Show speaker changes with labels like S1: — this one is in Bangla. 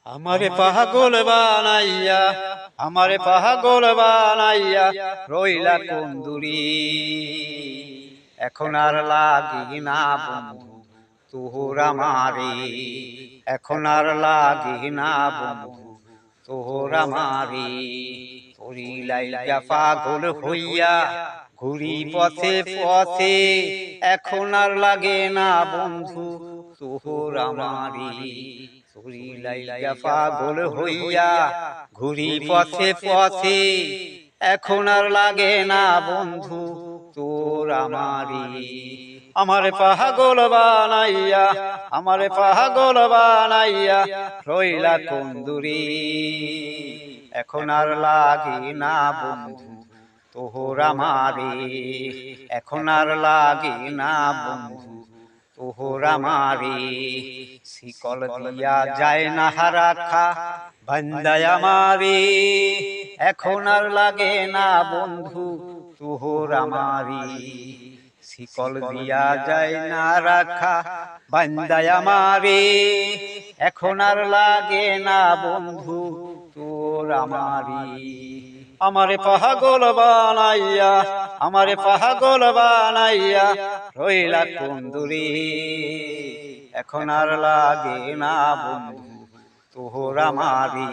S1: আমারে পাগল বানাইয়া, আমারে পাগল বানাইয়া রইলা কোন দূরে। এখন আর লাগি না বন্ধু তোর আমারে, এখন আর লাগি না বন্ধু তোর আমারে। তোরি লাইগা পাগল হইয়া ঘুরি পথে পথে, এখন আর লাগে না বন্ধু তোর আমারে। তোরি লাইগা পাগল হইয়া ঘুরি পথে পথে, এখন আর লাগে না বন্ধু তোর আমারে। আমারে পাগল বানাইয়া, আমারে পাগল বানাইয়া রইলা কোন দূরে। এখন আর লাগে না বন্ধু তোর আমারে, এখন আর লাগে না বন্ধু তোর আমারে। শিকল দিয়া যায় না রাখা বান্দায় আমারে, এখন আর লাগে না বন্ধু তোর আমারে। শিকল দিয়া যায় না রাখা বান্দায় আমারে, এখন আর লাগে না বন্ধু তোর আমারে। আমারে পাগল বানাইয়া, আমারে পাগল বানাইয়া রইলা কোন দূরে। এখন আর লাগে না বন্ধু তোর আমারে।